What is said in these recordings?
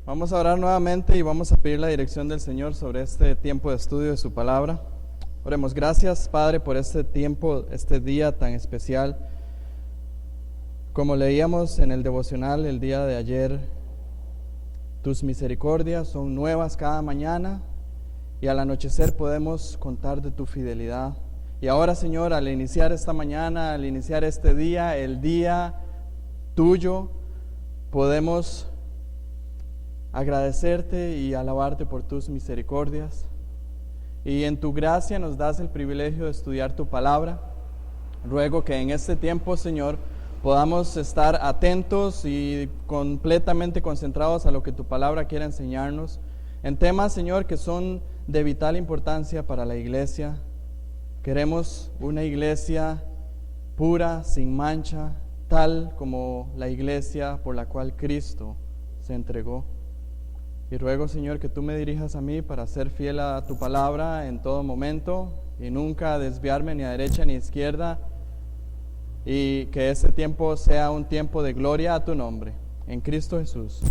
Vamos a orar nuevamente y vamos a pedir la dirección del Señor sobre este tiempo de estudio de su palabra. Oremos. Gracias, Padre, por este tiempo, este día tan especial. Como leíamos en el devocional el día de ayer, tus misericordias son nuevas cada mañana y al anochecer podemos contar de tu fidelidad. Y ahora, Señor, al iniciar esta mañana, al iniciar este día, el día tuyo, podemos agradecerte y alabarte por tus misericordias. Y en tu gracia nos das el privilegio de estudiar tu palabra. Ruego que en este tiempo, Señor, podamos estar atentos y completamente concentrados a lo que tu palabra quiere enseñarnos, en temas, Señor, que son de vital importancia para la iglesia. Queremos una iglesia pura, sin mancha, tal como la iglesia por la cual Cristo se entregó. Y ruego, Señor, que tú me dirijas a mí para ser fiel a tu palabra en todo momento y nunca desviarme ni a derecha ni a izquierda, y que este tiempo sea un tiempo de gloria a tu nombre, en Cristo Jesús.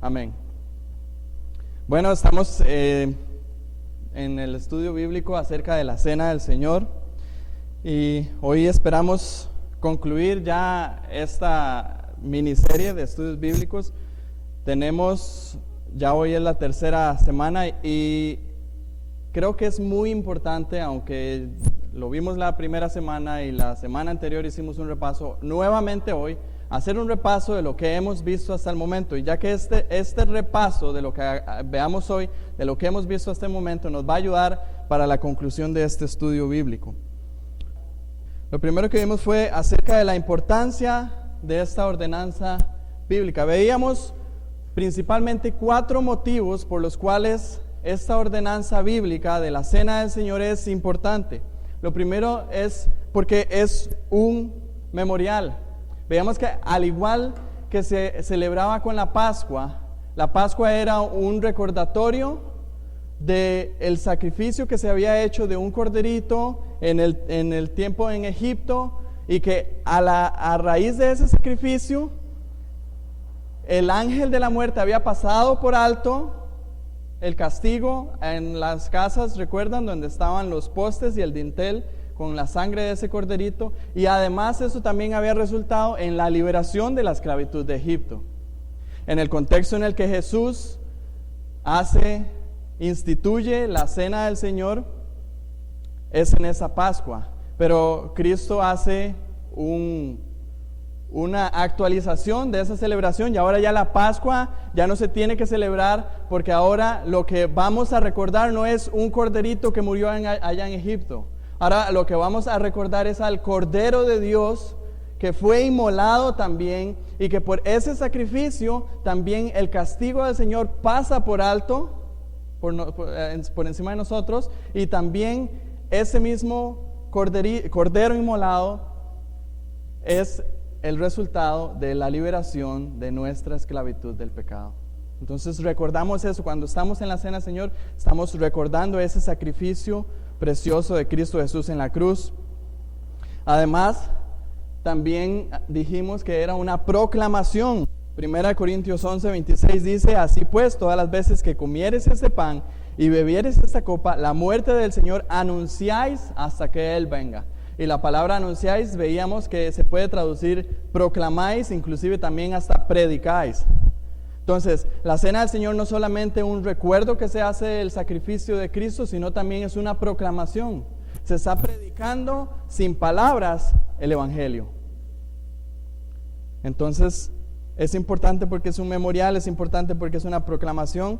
Amén. Bueno, estamos en el estudio bíblico acerca de la Cena del Señor y hoy esperamos concluir ya esta miniserie de estudios bíblicos. Ya hoy es la tercera semana y creo que es muy importante, aunque lo vimos la primera semana y la semana anterior hicimos un repaso, nuevamente hoy hacer un repaso de lo que hemos visto hasta el momento. Y ya que este repaso de lo que veamos hoy, de lo que hemos visto hasta el momento, nos va a ayudar para la conclusión de este estudio bíblico. Lo primero que vimos fue acerca de la importancia de esta ordenanza bíblica. Veíamos principalmente 4 motivos por los cuales esta ordenanza bíblica de la Cena del Señor es importante. Lo primero es porque es un memorial. Veamos que al igual que se celebraba con la Pascua era un recordatorio del sacrificio que se había hecho de un corderito en el tiempo en Egipto, y que a raíz de ese sacrificio el ángel de la muerte había pasado por alto el castigo en las casas, recuerdan, donde estaban los postes y el dintel con la sangre de ese corderito, y además eso también había resultado en la liberación de la esclavitud de Egipto. En el contexto en el que Jesús instituye la Cena del Señor, es en esa Pascua, pero Cristo hace una actualización de esa celebración, y ahora ya la Pascua ya no se tiene que celebrar, porque ahora lo que vamos a recordar no es un corderito que murió allá en Egipto. Ahora lo que vamos a recordar es al Cordero de Dios que fue inmolado también, y que por ese sacrificio también el castigo del Señor pasa por alto, por encima de nosotros, y también ese mismo cordero inmolado es el resultado de la liberación de nuestra esclavitud del pecado. Entonces recordamos eso, cuando estamos en la Cena, Señor, estamos recordando ese sacrificio precioso de Cristo Jesús en la cruz. Además, también dijimos que era una proclamación. 1 Corintios 11:26 dice: así pues, todas las veces que comieres este pan y bebieres esta copa, la muerte del Señor anunciáis hasta que Él venga. Y la palabra anunciáis, veíamos que se puede traducir proclamáis, inclusive también hasta predicáis. Entonces, la Cena del Señor no solamente un recuerdo que se hace del sacrificio de Cristo, sino también es una proclamación. Se está predicando sin palabras el Evangelio. Entonces, es importante porque es un memorial, es importante porque es una proclamación,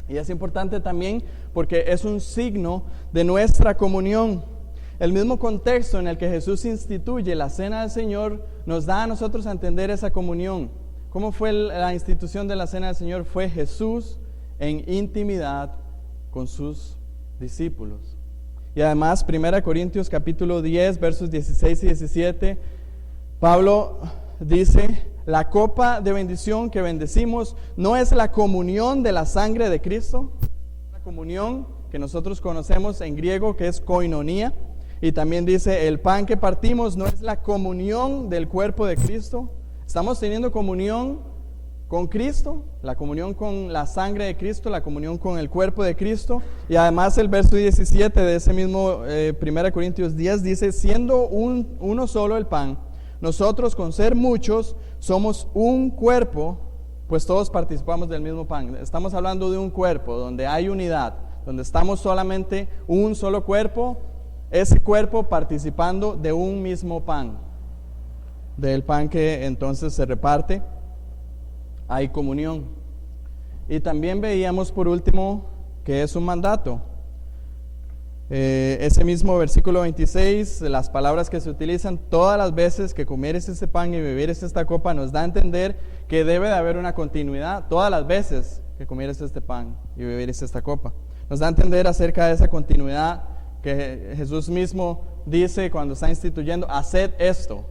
y es importante también porque es un signo de nuestra comunión. El mismo contexto en el que Jesús instituye la Cena del Señor nos da a nosotros a entender esa comunión. ¿Cómo fue la institución de la Cena del Señor? Fue Jesús en intimidad con sus discípulos. Y además, 1 Corintios capítulo 10, versos 16 y 17, Pablo dice: la copa de bendición que bendecimos no es la comunión de la sangre de Cristo. La comunión que nosotros conocemos en griego, que es koinonía. Y también dice: el pan que partimos no es la comunión del cuerpo de Cristo. Estamos teniendo comunión con Cristo, la comunión con la sangre de Cristo, la comunión con el cuerpo de Cristo. Y además el verso 17 de ese mismo 1 Corintios 10 dice, siendo uno solo el pan, nosotros con ser muchos somos un cuerpo, pues todos participamos del mismo pan. Estamos hablando de un cuerpo donde hay unidad, donde estamos solamente un solo cuerpo, ese cuerpo participando de un mismo pan, del pan que entonces se reparte. Hay comunión. Y también veíamos por último que es un mandato. Ese mismo versículo 26, las palabras que se utilizan, todas las veces que comieres ese pan y bebieres esta copa, nos da a entender que debe de haber una continuidad, todas las veces que comieres este pan y bebieres esta copa. Nos da a entender acerca de esa continuidad que Jesús mismo dice cuando está instituyendo, haced esto.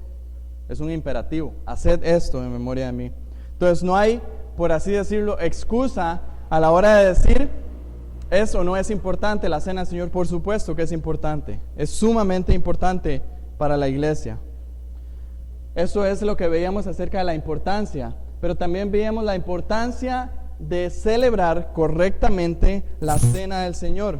Es un imperativo, haced esto en memoria de mí. Entonces no hay, por así decirlo, excusa a la hora de decir, ¿es o no es importante la cena del Señor? Por supuesto que es importante, es sumamente importante para la iglesia. Eso es lo que veíamos acerca de la importancia, pero también veíamos la importancia de celebrar correctamente la cena del Señor.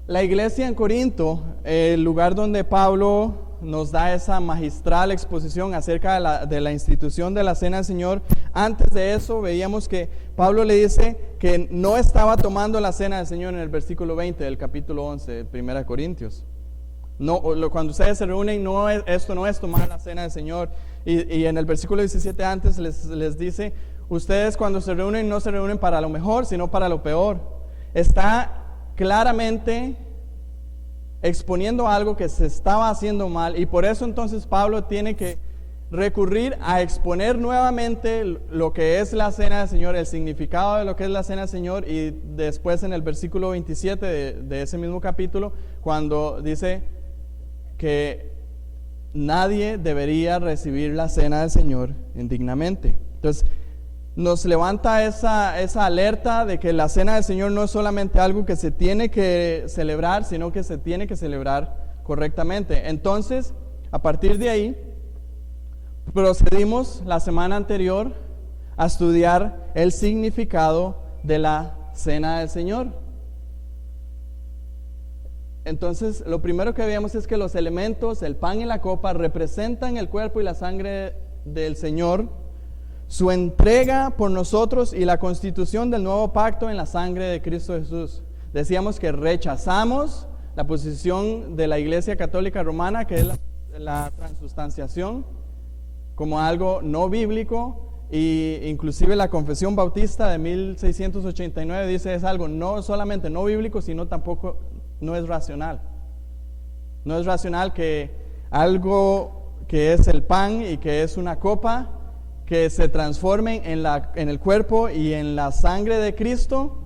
La iglesia en Corinto, el lugar donde Pablo nos da esa magistral exposición acerca de la institución de la cena del Señor. Antes de eso veíamos que Pablo le dice que no estaba tomando la cena del Señor en el versículo 20 del capítulo 11 de 1 Corintios. No, cuando ustedes se reúnen, esto no es tomar la cena del Señor. Y en el versículo 17 antes les dice, ustedes cuando se reúnen no se reúnen para lo mejor, sino para lo peor. Está claramente exponiendo algo que se estaba haciendo mal, y por eso entonces Pablo tiene que recurrir a exponer nuevamente lo que es la cena del Señor, el significado de lo que es la cena del Señor, y después en el versículo 27 de ese mismo capítulo, cuando dice que nadie debería recibir la cena del Señor indignamente. Entonces nos levanta esa alerta de que la cena del Señor no es solamente algo que se tiene que celebrar, sino que se tiene que celebrar correctamente. Entonces, a partir de ahí, procedimos la semana anterior a estudiar el significado de la cena del Señor. Entonces, lo primero que veíamos es que los elementos, el pan y la copa, representan el cuerpo y la sangre del Señor, su entrega por nosotros y la constitución del nuevo pacto en la sangre de Cristo Jesús. Decíamos que rechazamos la posición de la Iglesia Católica Romana, que es la transustanciación, como algo no bíblico, e inclusive la Confesión Bautista de 1689 dice es algo no solamente no bíblico, sino tampoco no es racional. No es racional que algo que es el pan y que es una copa, que se transformen en el cuerpo y en la sangre de Cristo,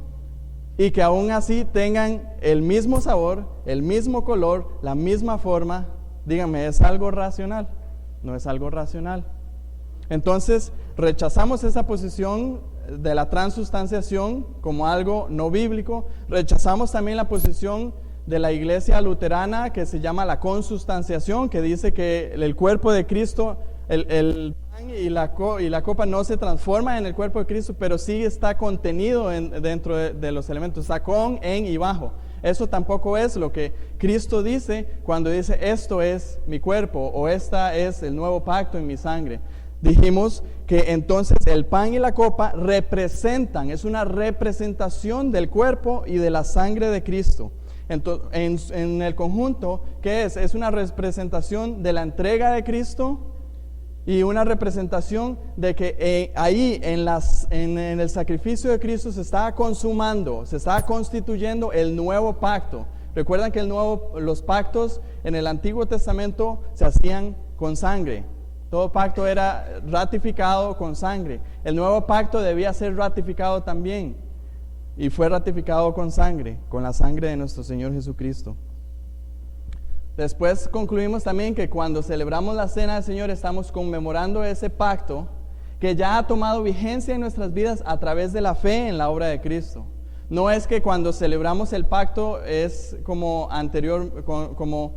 y que aún así tengan el mismo sabor, el mismo color, la misma forma. Díganme, ¿es algo racional? No es algo racional. Entonces, rechazamos esa posición de la transustanciación como algo no bíblico. Rechazamos también la posición de la iglesia luterana que se llama la consustanciación, que dice que el cuerpo de Cristo, el pan y la copa no se transforman en el cuerpo de Cristo, pero sí está contenido dentro de los elementos, está con, en y bajo. Eso tampoco es lo que Cristo dice cuando dice esto es mi cuerpo o esta es el nuevo pacto en mi sangre. Dijimos que entonces el pan y la copa representan, es una representación del cuerpo y de la sangre de Cristo. Entonces, en el conjunto, ¿qué es? Es una representación de la entrega de Cristo y una representación de que ahí en el sacrificio de Cristo se está consumando, se está constituyendo el nuevo pacto. Recuerdan que los pactos en el Antiguo Testamento se hacían con sangre. Todo pacto era ratificado con sangre. El nuevo pacto debía ser ratificado también. Y fue ratificado con sangre, con la sangre de nuestro Señor Jesucristo. Después concluimos también que cuando celebramos la cena del Señor estamos conmemorando ese pacto que ya ha tomado vigencia en nuestras vidas a través de la fe en la obra de Cristo. No es que cuando celebramos el pacto es como anterior, como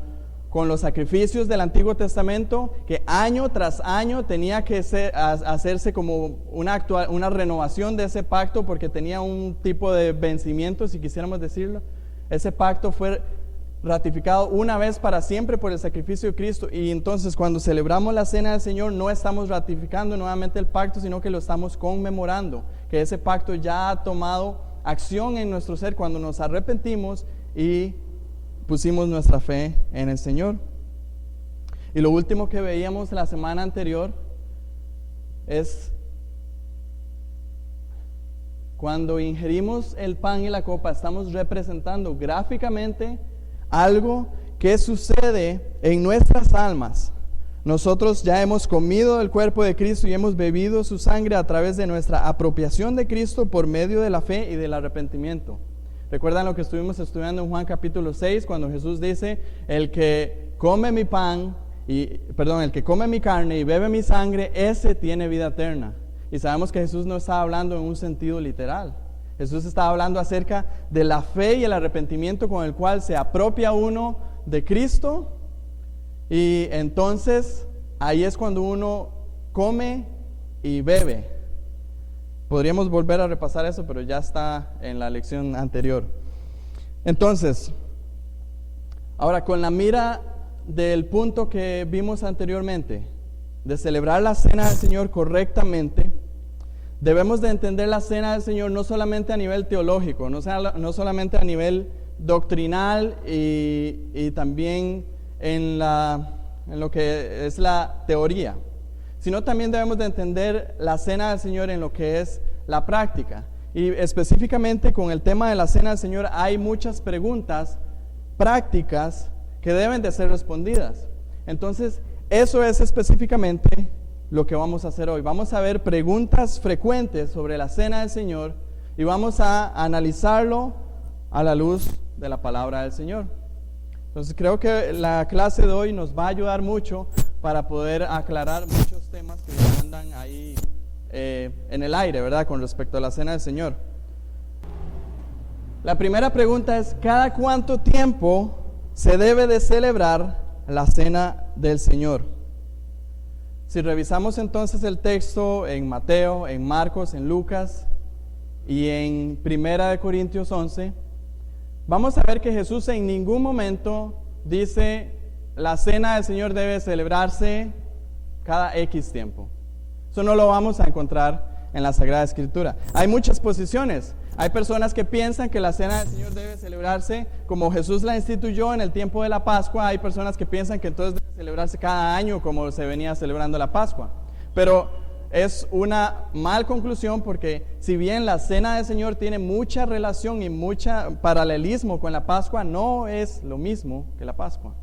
con los sacrificios del Antiguo Testamento, que año tras año tenía que hacerse como una renovación de ese pacto, porque tenía un tipo de vencimiento, si quisiéramos decirlo. Ese pacto fue ratificado una vez para siempre por el sacrificio de Cristo, y entonces cuando celebramos la cena del Señor no estamos ratificando nuevamente el pacto, sino que lo estamos conmemorando, que ese pacto ya ha tomado acción en nuestro ser cuando nos arrepentimos y pusimos nuestra fe en el Señor. Y lo último que veíamos la semana anterior es cuando ingerimos el pan y la copa, estamos representando gráficamente algo que sucede en nuestras almas. Nosotros ya hemos comido del cuerpo de Cristo y hemos bebido su sangre a través de nuestra apropiación de Cristo por medio de la fe y del arrepentimiento. ¿Recuerdan lo que estuvimos estudiando en Juan capítulo 6, cuando Jesús dice, el que come mi carne y bebe mi sangre, ese tiene vida eterna? Y sabemos que Jesús no está hablando en un sentido literal. Jesús está hablando acerca de la fe y el arrepentimiento con el cual se apropia uno de Cristo, y entonces ahí es cuando uno come y bebe. Podríamos volver a repasar eso, pero ya está en la lección anterior. Entonces, ahora con la mira del punto que vimos anteriormente, de celebrar la cena del Señor correctamente, debemos de entender la cena del Señor no solamente a nivel teológico, no solamente a nivel doctrinal y también en lo que es la teoría, sino también debemos de entender la cena del Señor en lo que es la práctica. Y específicamente con el tema de la cena del Señor hay muchas preguntas prácticas que deben de ser respondidas. Entonces, eso es específicamente lo que vamos a hacer hoy. Vamos a ver preguntas frecuentes sobre la cena del Señor y vamos a analizarlo a la luz de la palabra del Señor. Entonces creo que la clase de hoy nos va a ayudar mucho para poder aclarar muchos temas que andan ahí en el aire, ¿verdad? Con respecto a la cena del Señor. La primera pregunta es, ¿cada cuánto tiempo se debe de celebrar la cena del Señor? Si revisamos entonces el texto en Mateo, en Marcos, en Lucas y en 1 Corintios 11, vamos a ver que Jesús en ningún momento dice la cena del Señor debe celebrarse cada X tiempo. Eso no lo vamos a encontrar en la Sagrada Escritura. Hay muchas posiciones. Hay personas que piensan que la cena del Señor debe celebrarse como Jesús la instituyó en el tiempo de la Pascua. Hay personas que piensan que entonces debe celebrarse cada año como se venía celebrando la Pascua. Pero es una mal conclusión, porque si bien la cena del Señor tiene mucha relación y mucho paralelismo con la Pascua, no es lo mismo que la Pascua.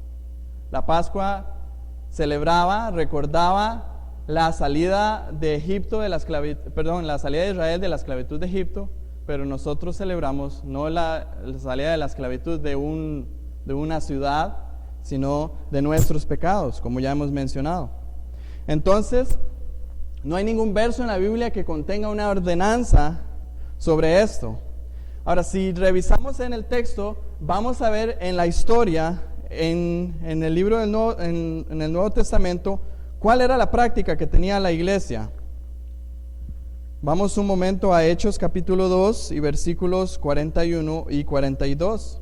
La Pascua celebraba, recordaba la salida de Egipto de la salida de Israel de la esclavitud de Egipto, pero nosotros celebramos no la salida de la esclavitud de una ciudad, sino de nuestros pecados, como ya hemos mencionado. Entonces, no hay ningún verso en la Biblia que contenga una ordenanza sobre esto. Ahora, si revisamos en el texto, vamos a ver en la historia, en el libro del en el Nuevo Testamento, cuál era la práctica que tenía la iglesia. Vamos un momento a Hechos capítulo 2 y versículos 41 y 42.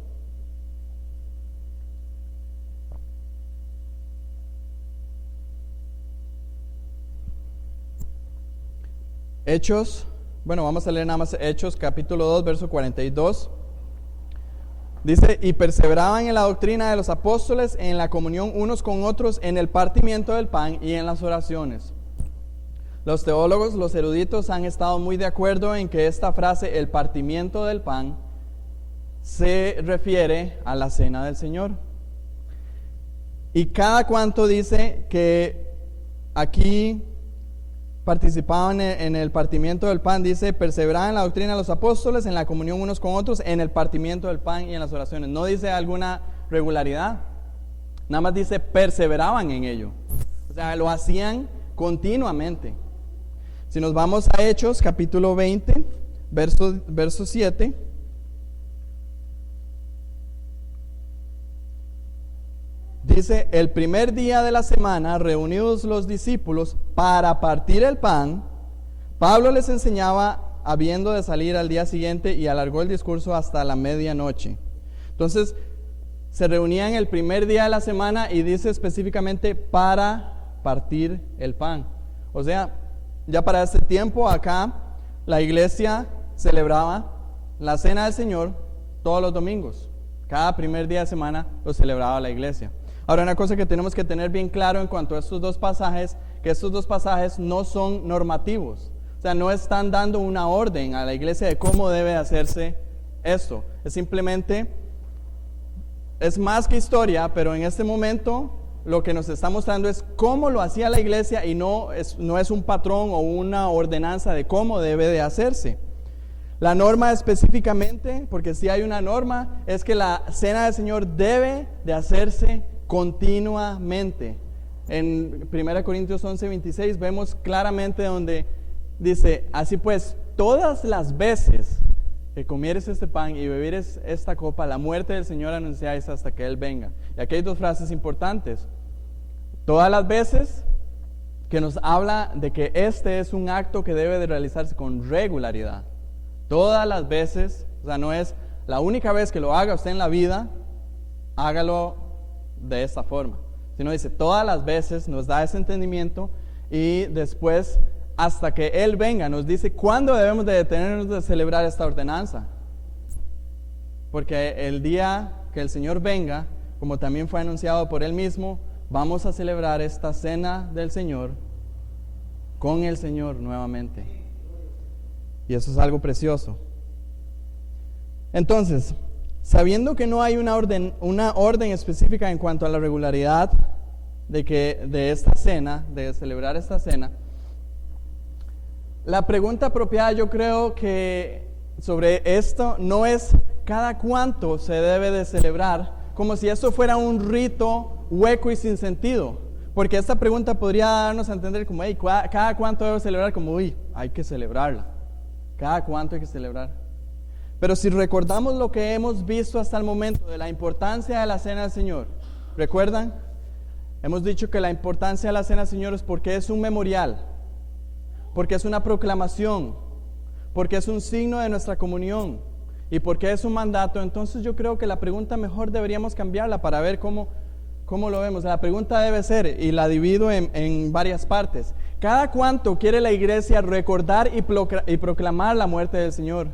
Vamos a leer nada más Hechos capítulo 2, verso 42. Dice, y perseveraban en la doctrina de los apóstoles, en la comunión unos con otros, en el partimiento del pan y en las oraciones. Los teólogos, los eruditos han estado muy de acuerdo en que esta frase, el partimiento del pan, se refiere a la cena del Señor. Y cada cuanto dice que aquí participaban en el partimiento del pan, dice, perseveraban en la doctrina de los apóstoles, en la comunión unos con otros, en el partimiento del pan y en las oraciones. No dice alguna regularidad, nada más dice perseveraban en ello. O sea, lo hacían continuamente. Si nos vamos a Hechos capítulo 20, verso 7, dice, el primer día de la semana, reunidos los discípulos para partir el pan, Pablo les enseñaba habiendo de salir al día siguiente y alargó el discurso hasta la medianoche. Entonces, se reunían el primer día de la semana y dice específicamente para partir el pan. O sea, ya para este tiempo acá, la iglesia celebraba la cena del Señor todos los domingos. Cada primer día de semana lo celebraba la iglesia. Ahora, una cosa que tenemos que tener bien claro en cuanto a estos dos pasajes, que estos dos pasajes no son normativos. O sea, no están dando una orden a la iglesia de cómo debe hacerse esto. Es simplemente, es más que historia, pero en este momento lo que nos está mostrando es cómo lo hacía la iglesia y no es un patrón o una ordenanza de cómo debe de hacerse. La norma específicamente, porque si hay una norma, es que la cena del Señor debe de hacerse continuamente. En 1 Corintios 11:26 vemos claramente donde dice, así pues, todas las veces que comieres este pan y bebieres esta copa, la muerte del Señor anunciáis hasta que Él venga. Y aquí hay dos frases importantes. Todas las veces que nos habla de que este es un acto que debe de realizarse con regularidad. Todas las veces, o sea, no es la única vez que lo haga usted en la vida, hágalo de esta forma. Sino dice, todas las veces nos da ese entendimiento y después, hasta que Él venga, nos dice cuándo debemos de detenernos de celebrar esta ordenanza. Porque el día que el Señor venga, como también fue anunciado por Él mismo, vamos a celebrar esta cena del Señor con el Señor nuevamente. Y eso es algo precioso. Entonces, sabiendo que no hay una orden específica en cuanto a la regularidad de esta cena, de celebrar esta cena, la pregunta apropiada yo creo que sobre esto no es cada cuánto se debe de celebrar, como si esto fuera un rito hueco y sin sentido. Porque esta pregunta podría darnos a entender como, hey, cada cuánto debo celebrar, como, uy, hay que celebrarla. Cada cuánto hay que celebrar. Pero si recordamos lo que hemos visto hasta el momento de la importancia de la cena del Señor, ¿recuerdan? Hemos dicho que la importancia de la cena del Señor es porque es un memorial, porque es una proclamación, porque es un signo de nuestra comunión y porque es un mandato. Entonces yo creo que la pregunta mejor deberíamos cambiarla para ver cómo lo vemos. La pregunta debe ser, y la divido en varias partes: ¿cada cuánto quiere la iglesia recordar y proclamar la muerte del Señor?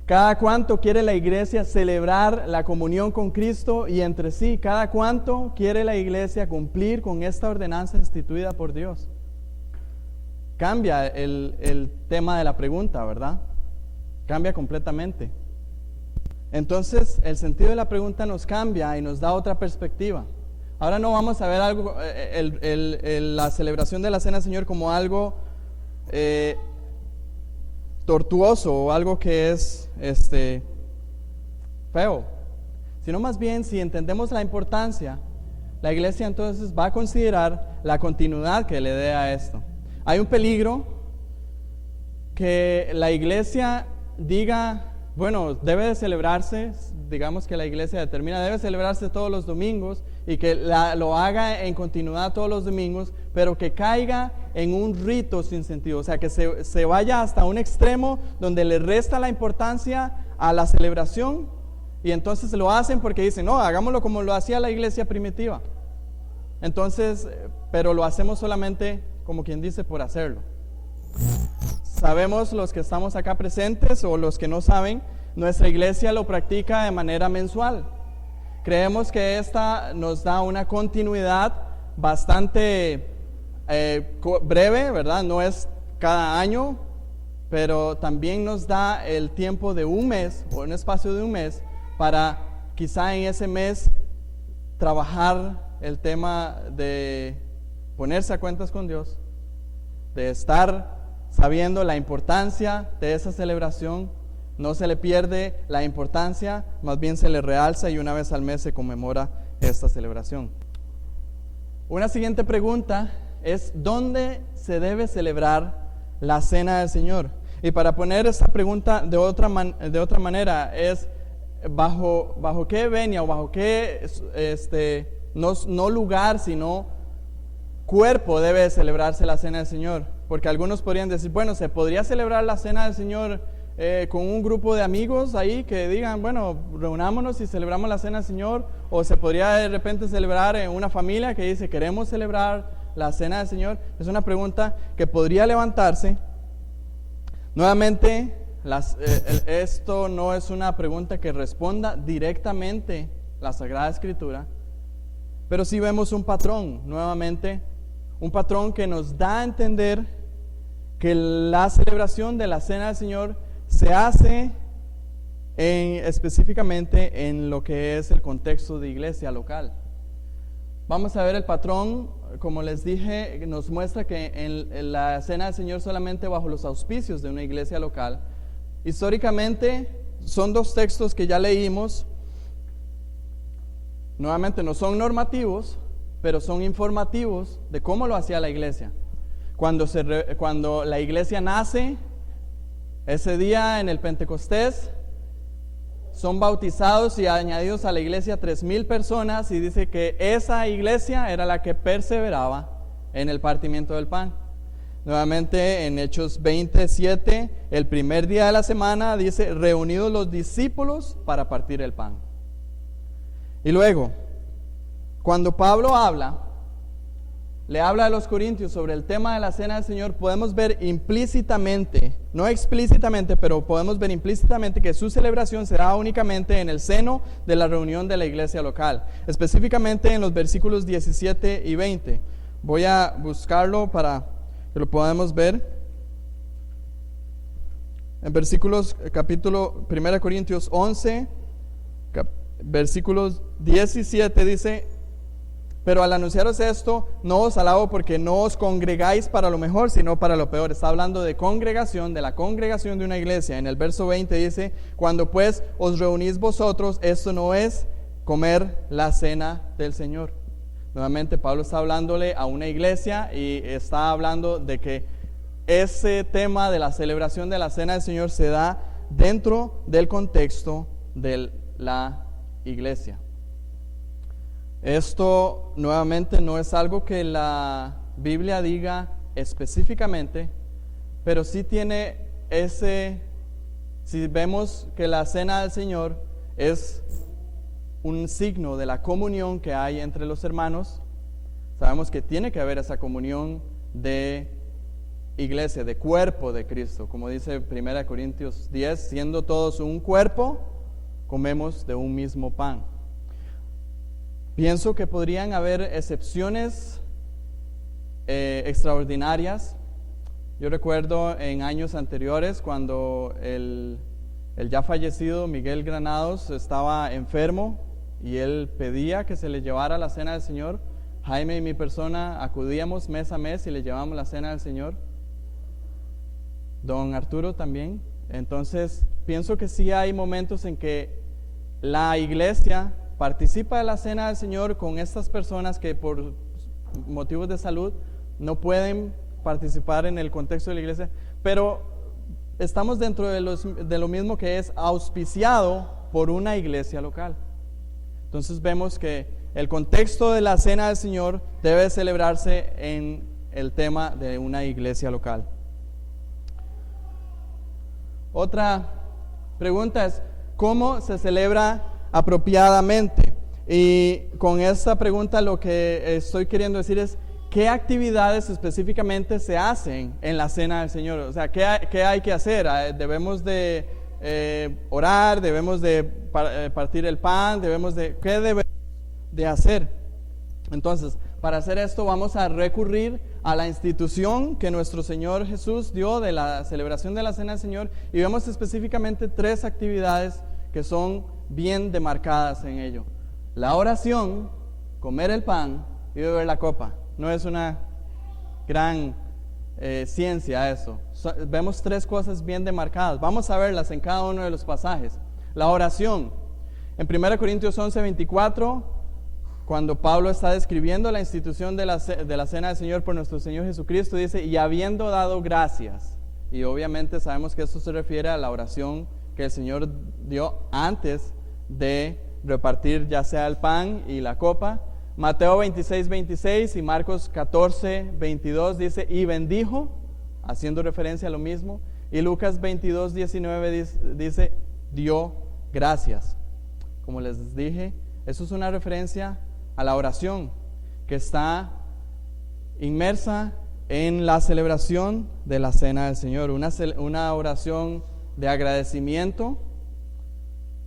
¿Cada cuánto quiere la iglesia celebrar la comunión con Cristo y entre sí? ¿Cada cuánto quiere la iglesia cumplir con esta ordenanza instituida por Dios? Cambia el tema de la pregunta, ¿verdad? Cambia completamente. Entonces, el sentido de la pregunta nos cambia y nos da otra perspectiva. Ahora no vamos a ver algo, la celebración de la Cena del Señor como algo tortuoso o algo que es feo, sino más bien, si entendemos la importancia, la iglesia entonces va a considerar la continuidad que le dé a esto. Hay un peligro que la iglesia diga, bueno, debe de celebrarse, digamos que la iglesia determina, debe celebrarse todos los domingos y que lo haga en continuidad todos los domingos, pero que caiga en un rito sin sentido, o sea, que se vaya hasta un extremo donde le resta la importancia a la celebración y entonces lo hacen porque dicen, no, hagámoslo como lo hacía la iglesia primitiva. Entonces, pero lo hacemos solamente, como quien dice, por hacerlo. Sabemos los que estamos acá presentes o los que no saben, nuestra iglesia lo practica de manera mensual. Creemos que esta nos da una continuidad bastante breve, ¿verdad? No es cada año, pero también nos da el tiempo de un mes o un espacio de un mes para quizá en ese mes trabajar el tema de ponerse a cuentas con Dios, de estar sabiendo la importancia de esa celebración. No se le pierde la importancia, más bien se le realza y una vez al mes se conmemora esta celebración. Una siguiente pregunta es, ¿dónde se debe celebrar la Cena del Señor? Y para poner esta pregunta de otra manera es, ¿bajo qué venia o bajo qué no lugar, sino cuerpo debe celebrarse la cena del Señor. Porque algunos podrían decir, bueno, ¿se podría celebrar la cena del Señor con un grupo de amigos ahí que digan, bueno, reunámonos y celebramos la cena del Señor? ¿O se podría de repente celebrar en una familia que dice, queremos celebrar la cena del Señor? Es una pregunta que podría levantarse. Nuevamente, esto no es una pregunta que responda directamente la Sagrada Escritura, pero sí vemos un patrón, nuevamente, un patrón que nos da a entender que la celebración de la Cena del Señor se hace específicamente en lo que es el contexto de iglesia local. Vamos a ver el patrón, como les dije, nos muestra que en la Cena del Señor solamente bajo los auspicios de una iglesia local. Históricamente son dos textos que ya leímos. Nuevamente no son normativos, pero son informativos de cómo lo hacía la iglesia. Cuando la iglesia nace, ese día en el Pentecostés, son bautizados y añadidos a la iglesia 3,000 personas, y dice que esa iglesia era la que perseveraba en el partimiento del pan. Nuevamente en Hechos 27, el primer día de la semana, dice, reunidos los discípulos para partir el pan. Y luego, cuando Pablo le habla a los corintios sobre el tema de la cena del Señor, podemos ver implícitamente, no explícitamente, pero podemos ver implícitamente que su celebración será únicamente en el seno de la reunión de la iglesia local, específicamente en los versículos 17 y 20. Voy a buscarlo para que lo podamos ver. En versículos, capítulo 1 Corintios 11, versículos 17 dice: pero al anunciaros esto, no os alabo porque no os congregáis para lo mejor, sino para lo peor. Está hablando de congregación, de la congregación de una iglesia. En el verso 20 dice: cuando pues os reunís vosotros, esto no es comer la cena del Señor. Nuevamente Pablo está hablándole a una iglesia y está hablando de que ese tema de la celebración de la cena del Señor se da dentro del contexto de la iglesia. Esto nuevamente no es algo que la Biblia diga específicamente, pero sí tiene si vemos que la cena del Señor es un signo de la comunión que hay entre los hermanos, sabemos que tiene que haber esa comunión de iglesia, de cuerpo de Cristo, como dice 1 Corintios 10, siendo todos un cuerpo, comemos de un mismo pan. Pienso que podrían haber excepciones extraordinarias. Yo recuerdo en años anteriores cuando el ya fallecido Miguel Granados estaba enfermo y él pedía que se le llevara la cena del Señor. Jaime y mi persona acudíamos mes a mes y le llevamos la cena del Señor. Don Arturo también. Entonces pienso que sí hay momentos en que la iglesia participa de la cena del Señor con estas personas que por motivos de salud no pueden participar en el contexto de la iglesia, pero estamos dentro de lo mismo que es auspiciado por una iglesia local. Entonces vemos que el contexto de la cena del Señor debe celebrarse en el tema de una iglesia local. Otra pregunta es, ¿cómo se celebra apropiadamente? Y con esta pregunta lo que estoy queriendo decir es ¿qué actividades específicamente se hacen en la cena del Señor? O sea, ¿qué hay que hacer? Debemos de orar, debemos de partir el pan, ¿qué debemos de hacer? Entonces, para hacer esto vamos a recurrir a la institución que nuestro Señor Jesús dio de la celebración de la cena del Señor, y vemos específicamente 3 actividades que son bien demarcadas en ello: la oración, comer el pan y beber la copa. No es una gran ciencia eso. Vemos 3 cosas bien demarcadas. Vamos a verlas en cada uno de los pasajes. La oración. En 1 Corintios 11:24, cuando Pablo está describiendo la institución de la cena del Señor por nuestro Señor Jesucristo, dice: y habiendo dado gracias. Y obviamente sabemos que esto se refiere a la oración que el Señor dio antes de repartir ya sea el pan y la copa. Mateo 26, 26 y Marcos 14, 22 dice, y bendijo, haciendo referencia a lo mismo. Y Lucas 22, 19 dice, dio gracias. Como les dije, eso es una referencia a la oración que está inmersa en la celebración de la Cena del Señor. Una oración de agradecimiento,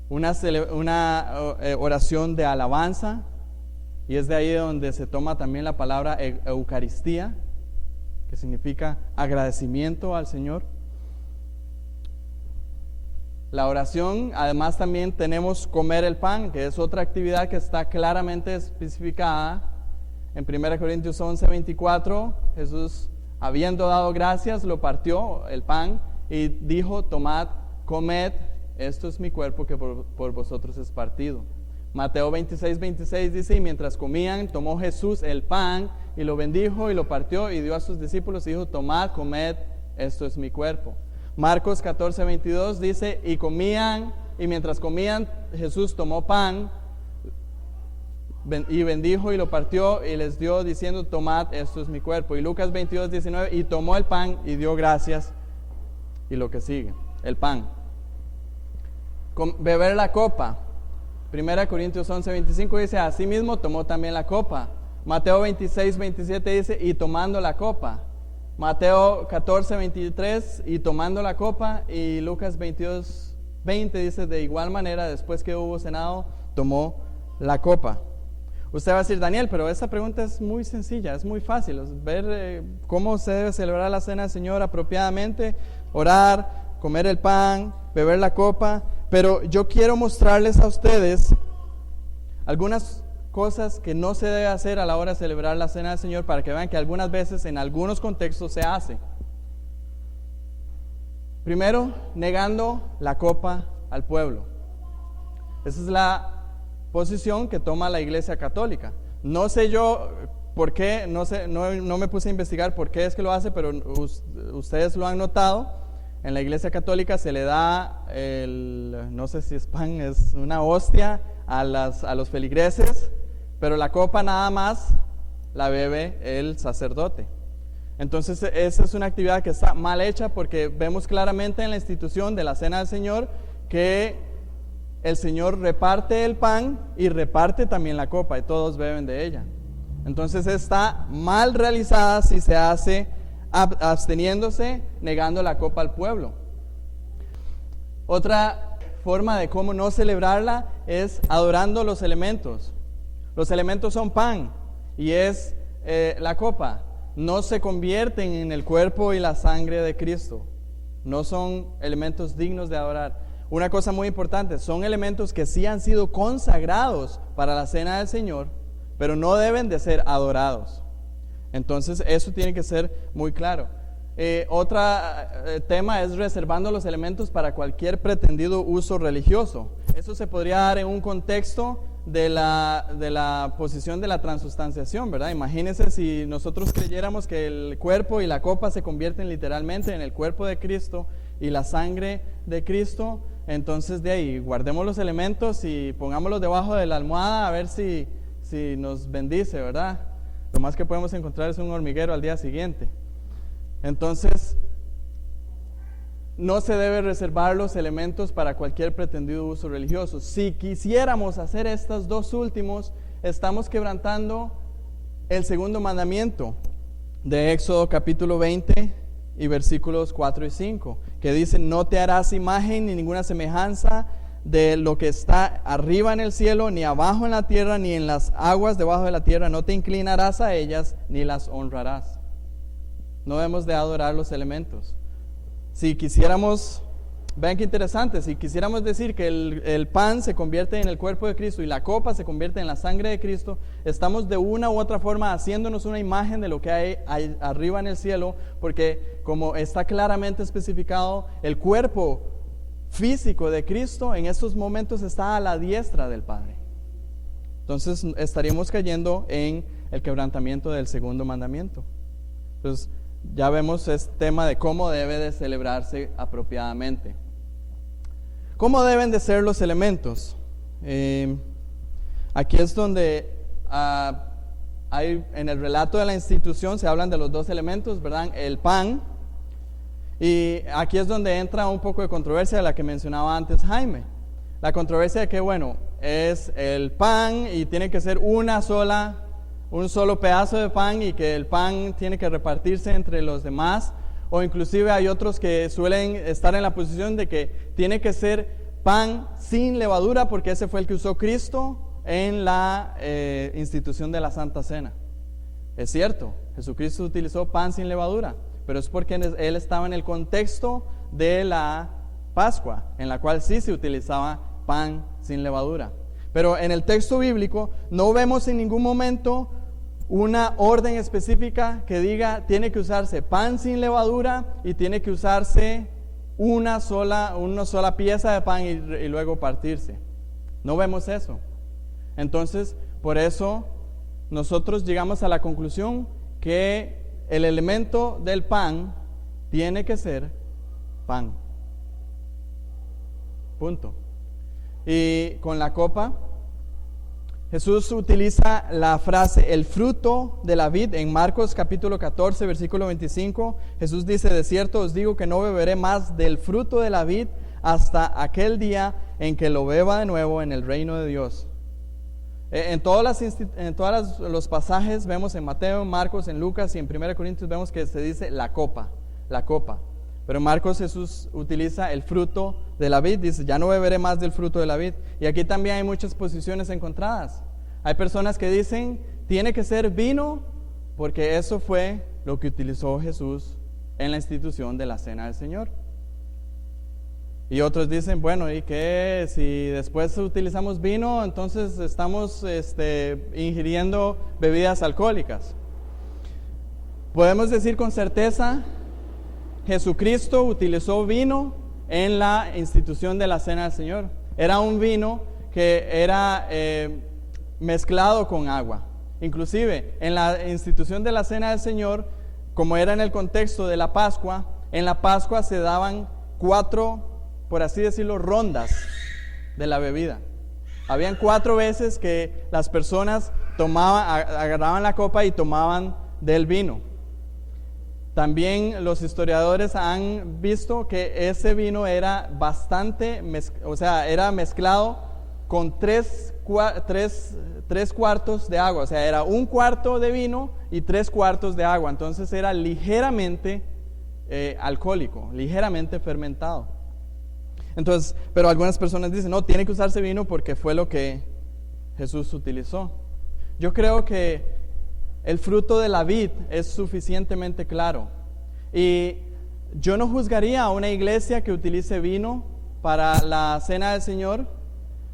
una oración de alabanza. Y es de ahí donde se toma también la palabra Eucaristía, que significa agradecimiento al Señor. La oración, además también tenemos comer el pan, que es otra actividad que está claramente especificada en 1 Corintios 11, 24. Jesús, habiendo dado gracias, lo partió el pan y dijo, tomad, comed, esto es mi cuerpo que por vosotros es partido. Mateo 26, 26 dice, y mientras comían, tomó Jesús el pan y lo bendijo y lo partió y dio a sus discípulos y dijo, tomad, comed, esto es mi cuerpo. Marcos 14, 22 dice, y comían, y mientras comían, Jesús tomó pan y bendijo y lo partió y les dio diciendo, tomad, esto es mi cuerpo. Y Lucas 22, 19, y tomó el pan y dio gracias. Y lo que sigue, el pan. Beber la copa. 1 Corintios 11, 25 dice, asimismo tomó también la copa. Mateo 26, 27 dice, y tomando la copa. Mateo 14, 23, y tomando la copa. Y Lucas 22, 20 dice, de igual manera, después que hubo cenado, tomó la copa. Usted va a decir, Daniel, pero esta pregunta es muy sencilla, es muy fácil. Ver cómo se debe celebrar la Cena del Señor apropiadamente, orar, comer el pan, beber la copa. Pero yo quiero mostrarles a ustedes algunas cosas que no se debe hacer a la hora de celebrar la Cena del Señor, para que vean que algunas veces en algunos contextos se hace. Primero, negando la copa al pueblo. Esa es la posición que toma la Iglesia Católica. No sé yo por qué, no me puse a investigar por qué es que lo hace, pero ustedes lo han notado. En la Iglesia Católica se le da no sé si es pan, es una hostia a los feligreses, pero la copa nada más la bebe el sacerdote. Entonces esa es una actividad que está mal hecha, porque vemos claramente en la institución de la Cena del Señor que el Señor reparte el pan y reparte también la copa y todos beben de ella. Entonces está mal realizada si se hace absteniéndose, negando la copa al pueblo. Otra forma de cómo no celebrarla es adorando los elementos. Los elementos son pan y es la copa. No se convierten en el cuerpo y la sangre de Cristo. No son elementos dignos de adorar. Una cosa muy importante, son elementos que sí han sido consagrados para la Cena del Señor, pero no deben de ser adorados. Entonces eso tiene que ser muy claro. Otro tema es reservando los elementos para cualquier pretendido uso religioso. Eso se podría dar en un contexto de la posición de la transustanciación, ¿verdad? Imagínense si nosotros creyéramos que el cuerpo y la copa se convierten literalmente en el cuerpo de Cristo y la sangre de Cristo. Entonces de ahí guardemos los elementos y pongámoslos debajo de la almohada a ver si nos bendice, ¿verdad? Lo más que podemos encontrar es un hormiguero al día siguiente. Entonces, no se debe reservar los elementos para cualquier pretendido uso religioso. Si quisiéramos hacer estos dos últimos, estamos quebrantando el segundo mandamiento de Éxodo capítulo 20 y versículos 4 y 5, que dice, no te harás imagen ni ninguna semejanza de lo que está arriba en el cielo, ni abajo en la tierra, ni en las aguas debajo de la tierra. No te inclinarás a ellas, ni las honrarás. No debemos de adorar los elementos. Si quisiéramos, vean qué interesante, si quisiéramos decir que el pan se convierte en el cuerpo de Cristo y la copa se convierte en la sangre de Cristo, estamos de una u otra forma haciéndonos una imagen de lo que hay arriba en el cielo, porque como está claramente especificado, el cuerpo físico de Cristo en estos momentos está a la diestra del Padre. Entonces estaríamos cayendo en el quebrantamiento del segundo mandamiento. Entonces ya vemos este tema de cómo debe de celebrarse apropiadamente. ¿Cómo deben de ser los elementos? Aquí es donde en el relato de la institución se hablan de los dos elementos, ¿verdad? El pan, y aquí es donde entra un poco de controversia de la que mencionaba antes Jaime. La controversia de que, bueno, es el pan y tiene que ser un solo pedazo de pan y que el pan tiene que repartirse entre los demás, o inclusive hay otros que suelen estar en la posición de que tiene que ser pan sin levadura porque ese fue el que usó Cristo en la institución de la Santa Cena. Es cierto, Jesucristo utilizó pan sin levadura, pero es porque Él estaba en el contexto de la Pascua, en la cual sí se utilizaba pan sin levadura. Pero en el texto bíblico no vemos en ningún momento una orden específica que diga tiene que usarse pan sin levadura y tiene que usarse una sola pieza de pan y luego partirse. No vemos eso. Entonces, por eso nosotros llegamos a la conclusión que el elemento del pan tiene que ser pan. Punto. Y con la copa, Jesús utiliza la frase el fruto de la vid en Marcos capítulo 14 versículo 25. Jesús dice: de cierto os digo que no beberé más del fruto de la vid hasta aquel día en que lo beba de nuevo en el reino de Dios. En todos los pasajes vemos en Mateo, en Marcos, en Lucas y en 1 Corintios vemos que se dice la copa. Pero en Marcos Jesús utiliza el fruto de la vid, dice ya no beberé más del fruto de la vid. Y aquí también hay muchas posiciones encontradas. Hay personas que dicen tiene que ser vino porque eso fue lo que utilizó Jesús en la institución de la Cena del Señor. Y otros dicen, bueno, ¿y qué? Si después utilizamos vino, entonces estamos ingiriendo bebidas alcohólicas. Podemos decir con certeza, Jesucristo utilizó vino en la institución de la Cena del Señor. Era un vino que era mezclado con agua. Inclusive, en la institución de la Cena del Señor, como era en el contexto de la Pascua, en la Pascua se daban 4, por así decirlo, rondas de la bebida. Habían 4 veces que las personas agarraban la copa y tomaban del vino. También los historiadores han visto que ese vino era era mezclado con 3 cuartos de agua. O sea, era 1 cuarto de vino y 3 cuartos de agua. Entonces era ligeramente alcohólico, ligeramente fermentado. Entonces, pero algunas personas dicen, no, tiene que usarse vino porque fue lo que Jesús utilizó. Yo creo que el fruto de la vid es suficientemente claro. Y yo no juzgaría a una iglesia que utilice vino para la Cena del Señor.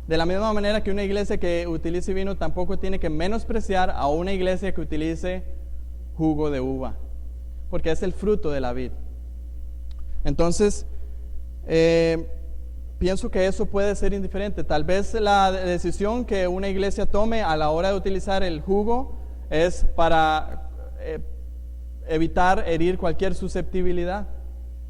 De la misma manera que una iglesia que utilice vino tampoco tiene que menospreciar a una iglesia que utilice jugo de uva, porque es el fruto de la vid. Entonces, pienso que eso puede ser indiferente. Tal vez la decisión que una iglesia tome a la hora de utilizar el jugo es para evitar herir cualquier susceptibilidad,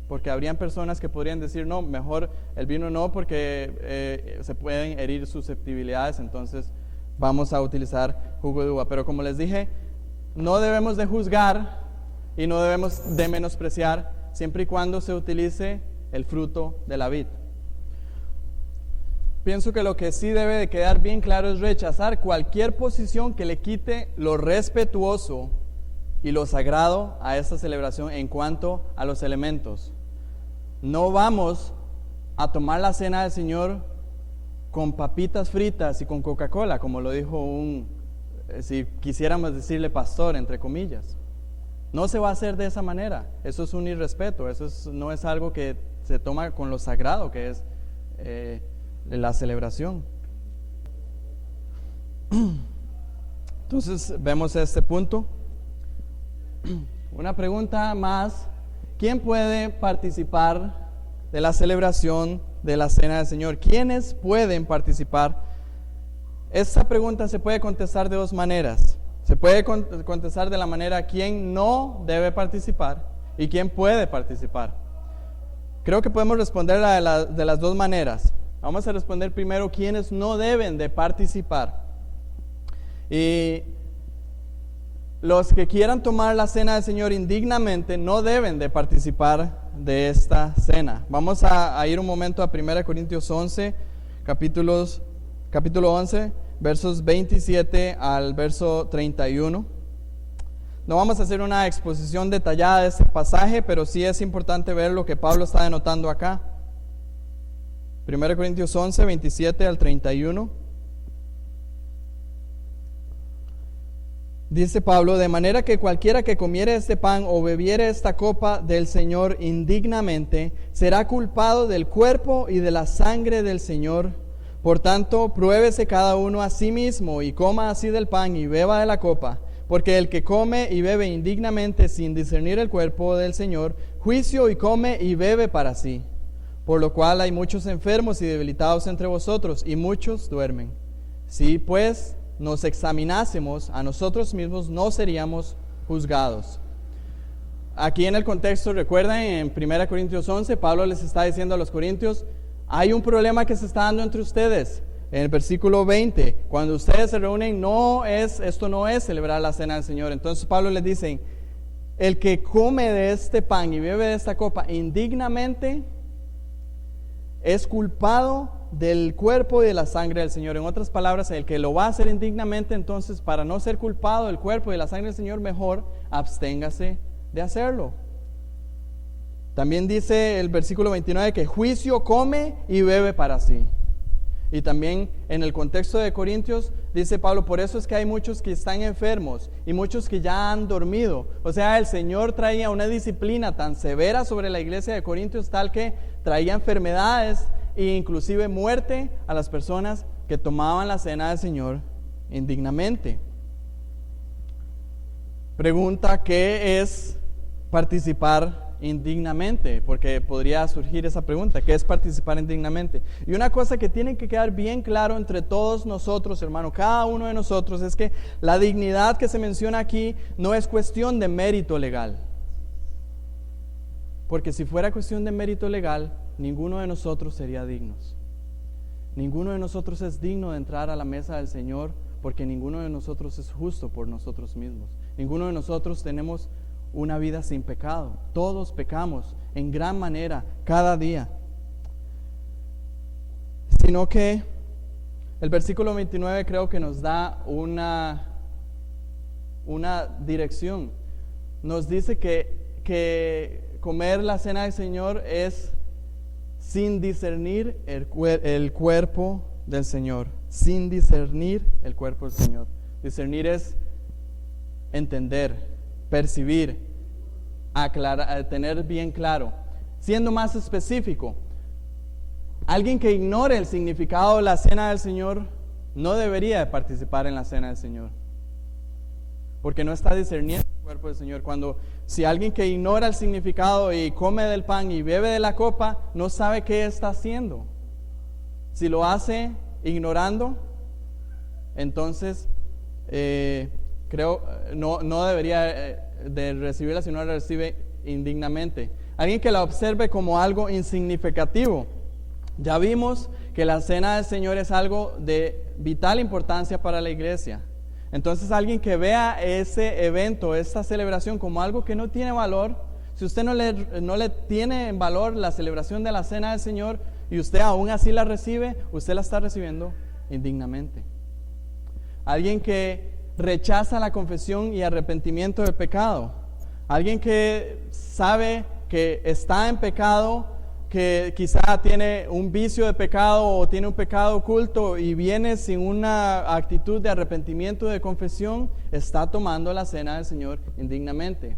porque habrían personas que podrían decir, no, mejor el vino no, porque se pueden herir susceptibilidades, entonces vamos a utilizar jugo de uva. Pero como les dije, no debemos de juzgar y no debemos de menospreciar siempre y cuando se utilice el fruto de la vid. Pienso que lo que sí debe de quedar bien claro es rechazar cualquier posición que le quite lo respetuoso y lo sagrado a esta celebración en cuanto a los elementos. No vamos a tomar la Cena del Señor con papitas fritas y con Coca-Cola, como lo dijo si quisiéramos decirle pastor, entre comillas. No se va a hacer de esa manera. Eso es un irrespeto, no es algo que se toma con lo sagrado que es la celebración. Entonces vemos este punto. Una pregunta más: ¿quién puede participar de la celebración de la Cena del Señor? ¿Quiénes pueden participar? Esta pregunta se puede contestar de 2 maneras. Se puede contestar de la manera quién no debe participar y quién puede participar. Creo que podemos responder de las 2 maneras. Vamos a responder primero quiénes no deben de participar. Y los que quieran tomar la cena del Señor indignamente no deben de participar de esta cena. Vamos a ir un momento a 1 Corintios 11, capítulo 11, versos 27 al verso 31. No vamos a hacer una exposición detallada de este pasaje, pero sí es importante ver lo que Pablo está denotando acá. 1 Corintios 11, 27 al 31. Dice Pablo: de manera que cualquiera que comiere este pan o bebiere esta copa del Señor indignamente, será culpado del cuerpo y de la sangre del Señor. Por tanto, pruébese cada uno a sí mismo y coma así del pan y beba de la copa. Porque el que come y bebe indignamente sin discernir el cuerpo del Señor, juicio y come y bebe para sí. Por lo cual hay muchos enfermos y debilitados entre vosotros, y muchos duermen. Si pues nos examinásemos a nosotros mismos, no seríamos juzgados. Aquí en el contexto, recuerden, en 1 Corintios 11, Pablo les está diciendo a los corintios: hay un problema que se está dando entre ustedes. En el versículo 20, cuando ustedes se reúnen, esto no es celebrar la cena del Señor. Entonces Pablo les dice: el que come de este pan y bebe de esta copa indignamente es culpado del cuerpo y de la sangre del Señor. En otras palabras, el que lo va a hacer indignamente, entonces, para no ser culpado del cuerpo y de la sangre del Señor, mejor absténgase de hacerlo. También dice el versículo 29 que juicio come y bebe para sí. Y también en el contexto de Corintios dice Pablo: por eso es que hay muchos que están enfermos y muchos que ya han dormido. O sea, el Señor traía una disciplina tan severa sobre la iglesia de Corintios, tal que traía enfermedades e inclusive muerte a las personas que tomaban la cena del Señor indignamente. Pregunta: ¿qué es participar indignamente? Porque podría surgir esa pregunta: ¿qué es participar indignamente? Y una cosa que tiene que quedar bien claro entre todos nosotros, hermano, cada uno de nosotros, es que la dignidad que se menciona aquí no es cuestión de mérito legal. Porque si fuera cuestión de mérito legal, ninguno de nosotros sería dignos. Ninguno de nosotros es digno de entrar a la mesa del Señor, porque ninguno de nosotros es justo por nosotros mismos. Ninguno de nosotros tenemos una vida sin pecado. Todos pecamos en gran manera cada día. Sino que el versículo 29 creo que nos da una dirección. Nos dice que comer la cena del Señor es sin discernir el cuerpo del Señor. Sin discernir el cuerpo del Señor. Discernir es entender, percibir, aclarar, tener bien claro. Siendo más específico, alguien que ignore el significado de la cena del Señor no debería de participar en la cena del Señor, porque no está discerniendo el cuerpo del Señor. Si alguien que ignora el significado y come del pan y bebe de la copa, no sabe qué está haciendo. Si lo hace ignorando, entonces creo no debería de recibirla, sino la recibe indignamente. Alguien que la observe como algo insignificativo. Ya vimos que la cena del Señor es algo de vital importancia para la iglesia. Entonces, alguien que vea ese evento, esta celebración, como algo que no tiene valor, si usted no le tiene en valor la celebración de la cena del Señor y usted aún así la recibe, usted la está recibiendo indignamente. Alguien que rechaza la confesión y arrepentimiento del pecado. Alguien que sabe que está en pecado, que quizá tiene un vicio de pecado o tiene un pecado oculto y viene sin una actitud de arrepentimiento, de confesión, está tomando la cena del Señor indignamente.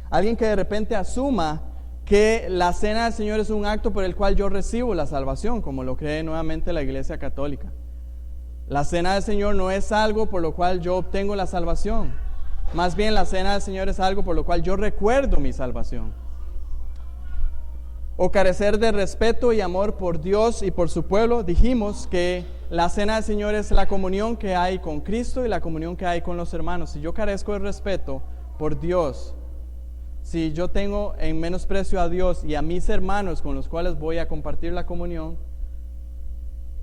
Alguien que de repente asuma que la cena del Señor es un acto por el cual yo recibo la salvación, como lo cree nuevamente la Iglesia Católica. La cena del Señor no es algo por lo cual yo obtengo la salvación. Más bien, la cena del Señor es algo por lo cual yo recuerdo mi salvación. O carecer de respeto y amor por Dios y por su pueblo. Dijimos que la cena del Señor es la comunión que hay con Cristo y la comunión que hay con los hermanos. Si yo carezco de respeto por Dios, si yo tengo en menosprecio a Dios y a mis hermanos con los cuales voy a compartir la comunión,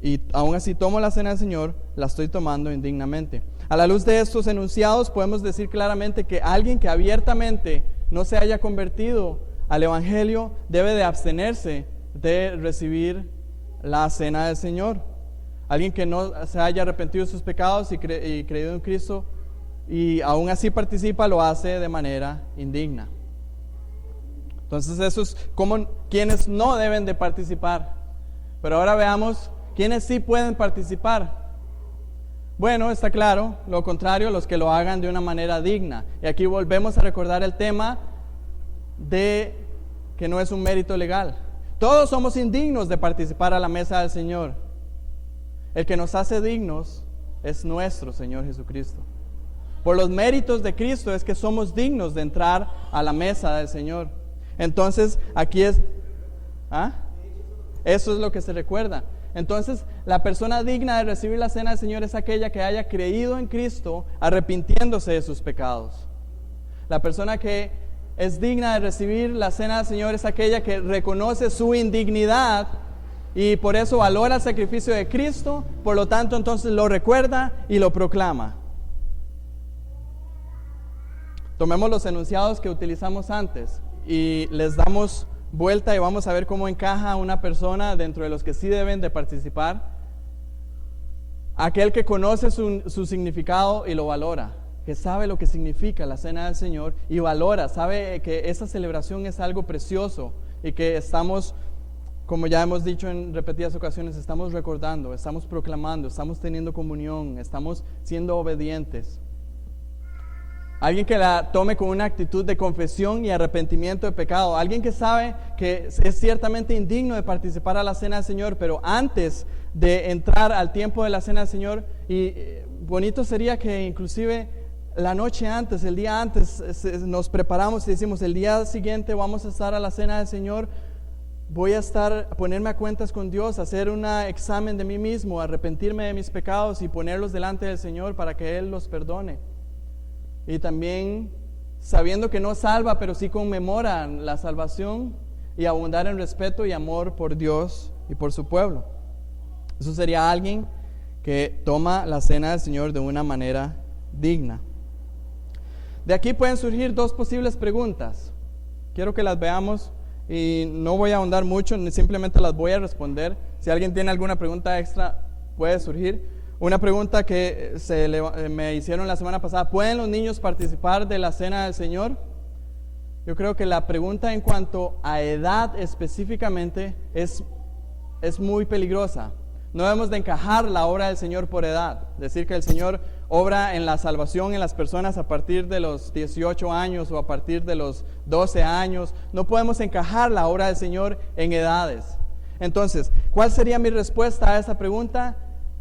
y aún así tomo la cena del Señor, la estoy tomando indignamente. A la luz de estos enunciados podemos decir claramente que alguien que abiertamente no se haya convertido al Evangelio debe de abstenerse de recibir la cena del Señor. Alguien que no se haya arrepentido de sus pecados y creído en Cristo y aún así participa, lo hace de manera indigna. Entonces eso es como quienes no deben de participar. Pero ahora veamos quienes sí pueden participar. Bueno, está claro, lo contrario, los que lo hagan de una manera digna. Y aquí volvemos a recordar el tema de que no es un mérito legal. Todos somos indignos de participar a la mesa del Señor. El que nos hace dignos es nuestro Señor Jesucristo. Por los méritos de Cristo es que somos dignos de entrar a la mesa del Señor. Entonces, aquí es... Eso es lo que se recuerda. Entonces, la persona digna de recibir la cena del Señor es aquella que haya creído en Cristo, arrepintiéndose de sus pecados. La persona que es digna de recibir la cena del Señor es aquella que reconoce su indignidad y por eso valora el sacrificio de Cristo, por lo tanto, entonces lo recuerda y lo proclama. Tomemos los enunciados que utilizamos antes y les damos vuelta y vamos a ver cómo encaja una persona dentro de los que sí deben de participar. Aquel que conoce su significado y lo valora, que sabe lo que significa la cena del Señor y valora, sabe que esa celebración es algo precioso y que estamos, como ya hemos dicho en repetidas ocasiones, estamos recordando, estamos proclamando, estamos teniendo comunión, estamos siendo obedientes. Alguien que la tome con una actitud de confesión y arrepentimiento de pecado. Alguien que sabe que es ciertamente indigno de participar a la cena del Señor, pero antes de entrar al tiempo de la cena del Señor, y bonito sería que inclusive la noche antes, el día antes, nos preparamos y decimos, el día siguiente vamos a estar a la cena del Señor, voy a ponerme a cuentas con Dios, hacer un examen de mí mismo, arrepentirme de mis pecados y ponerlos delante del Señor para que Él los perdone. Y también sabiendo que no salva, pero sí conmemora la salvación y abundar en respeto y amor por Dios y por su pueblo. Eso sería alguien que toma la cena del Señor de una manera digna. De aquí pueden surgir dos posibles preguntas. Quiero que las veamos y no voy a ahondar mucho, simplemente las voy a responder. Si alguien tiene alguna pregunta extra, puede surgir. Una pregunta que me hicieron la semana pasada: ¿pueden los niños participar de la cena del Señor? Yo creo que la pregunta en cuanto a edad específicamente es muy peligrosa. No debemos de encajar la obra del Señor por edad. Decir que el Señor obra en la salvación en las personas a partir de los 18 años o a partir de los 12 años. No podemos encajar la obra del Señor en edades. Entonces, ¿cuál sería mi respuesta a esa pregunta?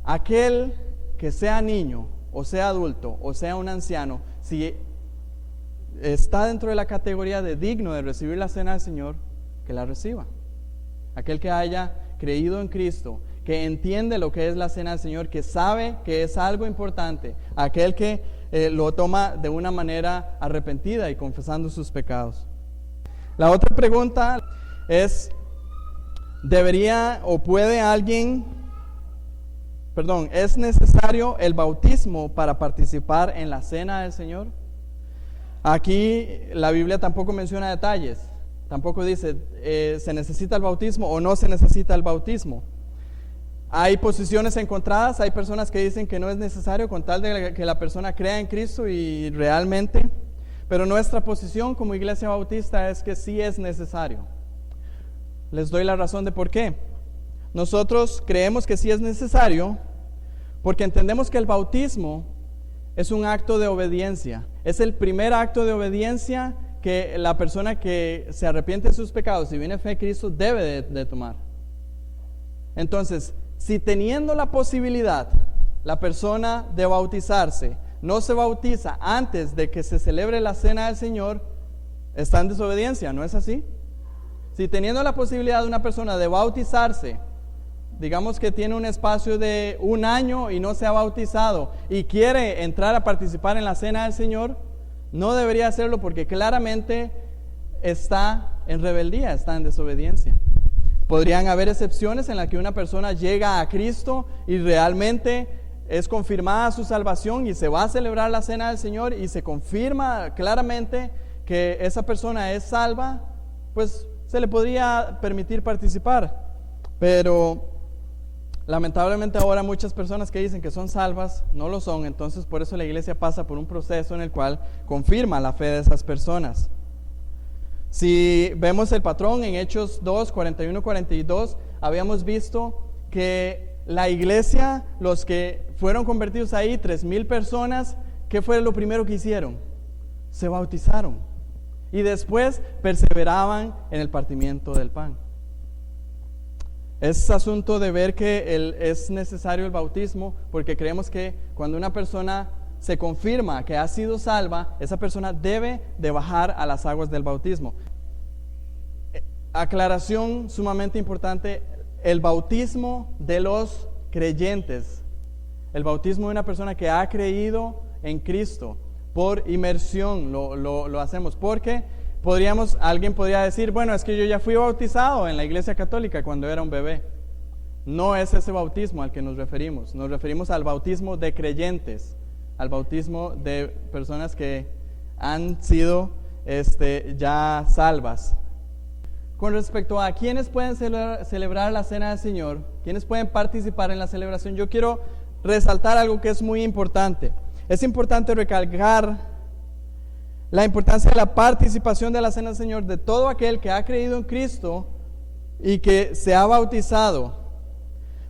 Aquel que sea niño, o sea adulto, o sea un anciano, si está dentro de la categoría de digno de recibir la cena del Señor, que la reciba. Aquel que haya creído en Cristo, que entiende lo que es la cena del Señor, que sabe que es algo importante, aquel que lo toma de una manera arrepentida y confesando sus pecados. La otra pregunta es: ¿debería o puede ¿es necesario el bautismo para participar en la cena del Señor? Aquí la Biblia tampoco menciona detalles, tampoco dice se necesita el bautismo o no se necesita el bautismo. Hay posiciones encontradas, hay personas que dicen que no es necesario con tal de que la persona crea en Cristo y realmente, pero nuestra posición como Iglesia Bautista es que sí es necesario. Les doy la razón de por qué. Nosotros creemos que sí es necesario porque entendemos que el bautismo es un acto de obediencia. Es el primer acto de obediencia que la persona que se arrepiente de sus pecados y viene a fe en Cristo debe de tomar. Entonces, si teniendo la posibilidad la persona de bautizarse no se bautiza antes de que se celebre la cena del Señor, está en desobediencia, ¿no es así? Si teniendo la posibilidad de una persona de bautizarse, digamos que tiene un espacio de 1 año y no se ha bautizado y quiere entrar a participar en la cena del Señor, no debería hacerlo porque claramente está en rebeldía, está en desobediencia. Podrían haber excepciones en las que una persona llega a Cristo y realmente es confirmada su salvación y se va a celebrar la cena del Señor y se confirma claramente que esa persona es salva, pues se le podría permitir participar. Pero lamentablemente ahora muchas personas que dicen que son salvas no lo son, entonces por eso la iglesia pasa por un proceso en el cual confirma la fe de esas personas. Si vemos el patrón en Hechos 2, 41, 42, habíamos visto que la iglesia, los que fueron convertidos ahí, 3,000 personas, ¿qué fue lo primero que hicieron? Se bautizaron y después perseveraban en el partimiento del pan. Es asunto de ver que es necesario el bautismo, porque creemos que cuando una persona se confirma que ha sido salva, esa persona debe de bajar a las aguas del bautismo. Aclaración sumamente importante: el bautismo de los creyentes, el bautismo de una persona que ha creído en Cristo por inmersión, lo hacemos porque alguien podría decir, bueno, es que yo ya fui bautizado en la iglesia católica cuando era un bebé. No es ese bautismo al que nos referimos al bautismo de creyentes, al bautismo de personas que han sido ya salvas. Con respecto a quiénes pueden celebrar la cena del Señor, quiénes pueden participar en la celebración, yo quiero resaltar algo que es muy importante. Es importante recalcar la importancia de la participación de la cena del Señor de todo aquel que ha creído en Cristo y que se ha bautizado.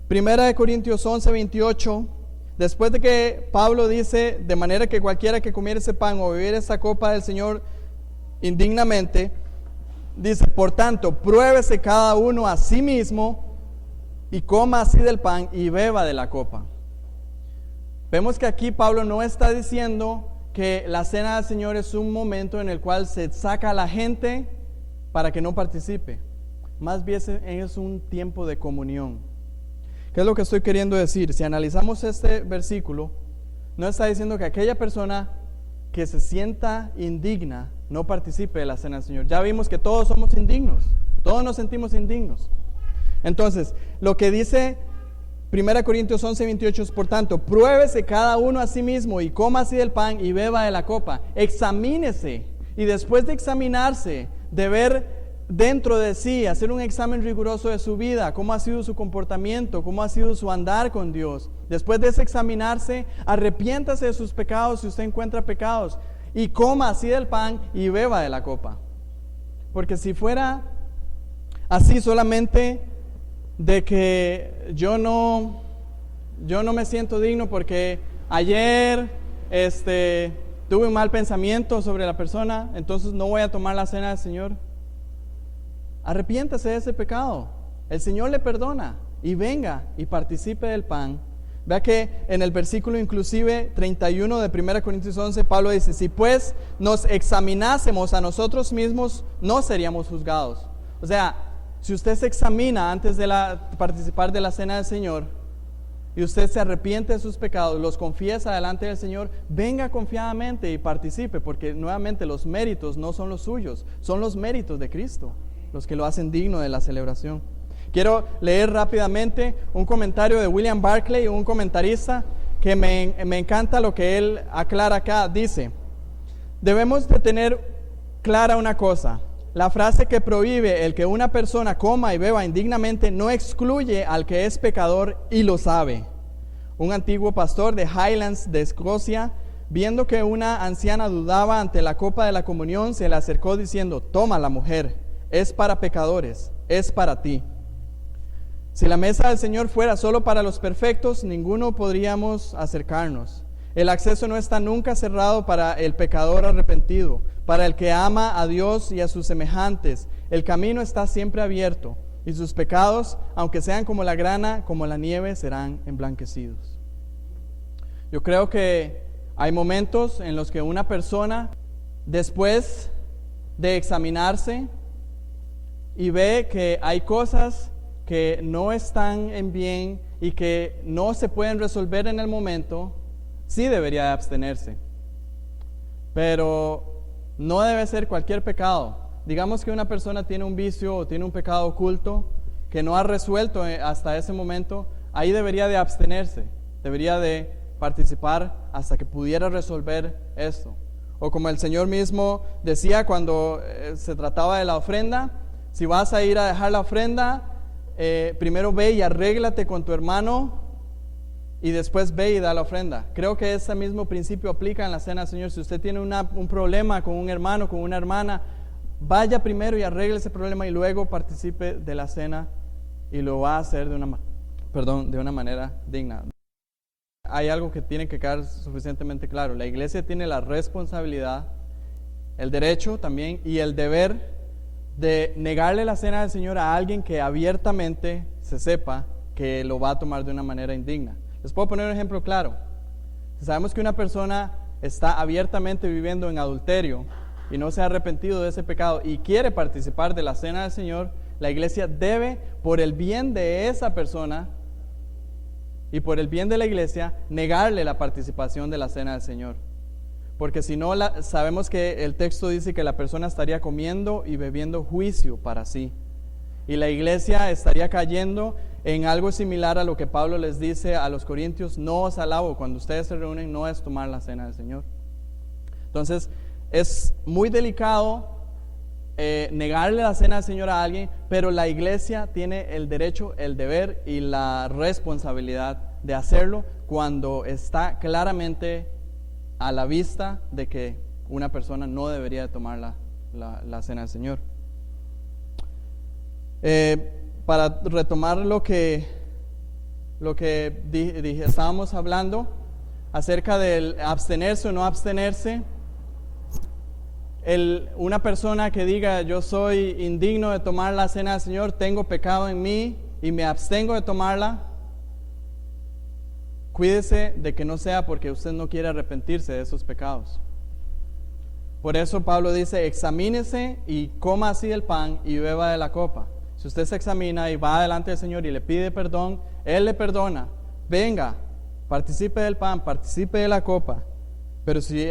Primera de Corintios 11, 28, después de que Pablo dice, de manera que cualquiera que comiere ese pan o bebiere esa copa del Señor indignamente, dice, por tanto, pruébese cada uno a sí mismo y coma así del pan y beba de la copa. Vemos que aquí Pablo no está diciendo que la cena del Señor es un momento en el cual se saca a la gente para que no participe. Más bien es un tiempo de comunión. ¿Qué es lo que estoy queriendo decir? Si analizamos este versículo, no está diciendo que aquella persona que se sienta indigna no participe de la cena del Señor. Ya vimos que todos somos indignos, todos nos sentimos indignos. Entonces, lo que dice 1 Corintios 11, 28 es, por tanto, pruébese cada uno a sí mismo y coma así del pan y beba de la copa. Examínese, y después de examinarse, de ver dentro de sí, hacer un examen riguroso de su vida, cómo ha sido su comportamiento, cómo ha sido su andar con Dios. Después de ese examinarse, arrepiéntase de sus pecados si usted encuentra pecados, y coma así del pan y beba de la copa. Porque si fuera así solamente de que yo no me siento digno porque ayer tuve un mal pensamiento sobre la persona, entonces no voy a tomar la cena del Señor. Arrepiéntase de ese pecado, el Señor le perdona, y venga y participe del pan. Vea que en el versículo inclusive 31 de 1 Corintios 11, Pablo dice, si pues nos examinásemos a nosotros mismos, no seríamos juzgados. O sea, si usted se examina antes de participar de la cena del Señor, y usted se arrepiente de sus pecados, los confiesa delante del Señor, venga confiadamente y participe, porque nuevamente los méritos no son los suyos, son los méritos de Cristo, los que lo hacen digno de la celebración. Quiero leer rápidamente un comentario de William Barclay, un comentarista, que me encanta lo que él aclara acá. Dice, debemos de tener clara una cosa: la frase que prohíbe el que una persona coma y beba indignamente no excluye al que es pecador y lo sabe. Un antiguo pastor de Highlands de Escocia, viendo que una anciana dudaba ante la copa de la comunión, se le acercó diciendo, toma la mujer, es para pecadores, es para ti. Si la mesa del Señor fuera solo para los perfectos, ninguno podríamos acercarnos. El acceso no está nunca cerrado para el pecador arrepentido, para el que ama a Dios y a sus semejantes. El camino está siempre abierto, y sus pecados, aunque sean como la grana, como la nieve, serán emblanquecidos. Yo creo que hay momentos en los que una persona, después de examinarse y ve que hay cosas que no están en bien y que no se pueden resolver en el momento, sí debería de abstenerse. Pero no debe ser cualquier pecado. Digamos que una persona tiene un vicio o tiene un pecado oculto que no ha resuelto hasta ese momento, ahí debería de abstenerse, debería de participar hasta que pudiera resolver esto. O como el Señor mismo decía cuando se trataba de la ofrenda, si vas a ir a dejar la ofrenda, primero ve y arréglate con tu hermano y después ve y da la ofrenda. Creo que ese mismo principio aplica en la cena del Señor. Si usted tiene un problema con un hermano, con una hermana, vaya primero y arregle ese problema y luego participe de la cena, y lo va a hacer de una manera digna. Hay algo que tiene que quedar suficientemente claro. La iglesia tiene la responsabilidad, el derecho también y el deber de negarle la cena del Señor a alguien que abiertamente se sepa que lo va a tomar de una manera indigna. Les puedo poner un ejemplo claro. Si sabemos que una persona está abiertamente viviendo en adulterio y no se ha arrepentido de ese pecado y quiere participar de la cena del Señor, la iglesia debe, por el bien de esa persona y por el bien de la iglesia, negarle la participación de la cena del Señor. Porque si no, sabemos que el texto dice que la persona estaría comiendo y bebiendo juicio para sí. Y la iglesia estaría cayendo en algo similar a lo que Pablo les dice a los corintios: no os alabo, cuando ustedes se reúnen no es tomar la cena del Señor. Entonces es muy delicado negarle la cena del Señor a alguien, pero la iglesia tiene el derecho, el deber y la responsabilidad de hacerlo cuando está claramente a la vista de que una persona no debería de tomar la cena del Señor. Para retomar lo que dije, estábamos hablando acerca del abstenerse o no abstenerse. Una persona que diga: yo soy indigno de tomar la cena del Señor, tengo pecado en mí y me abstengo de tomarla, cuídese de que no sea porque usted no quiere arrepentirse de esos pecados. Por eso Pablo dice: examínese y coma así el pan y beba de la copa. Si usted se examina y va delante del Señor y le pide perdón, Él le perdona. Venga, participe del pan, participe de la copa. Pero si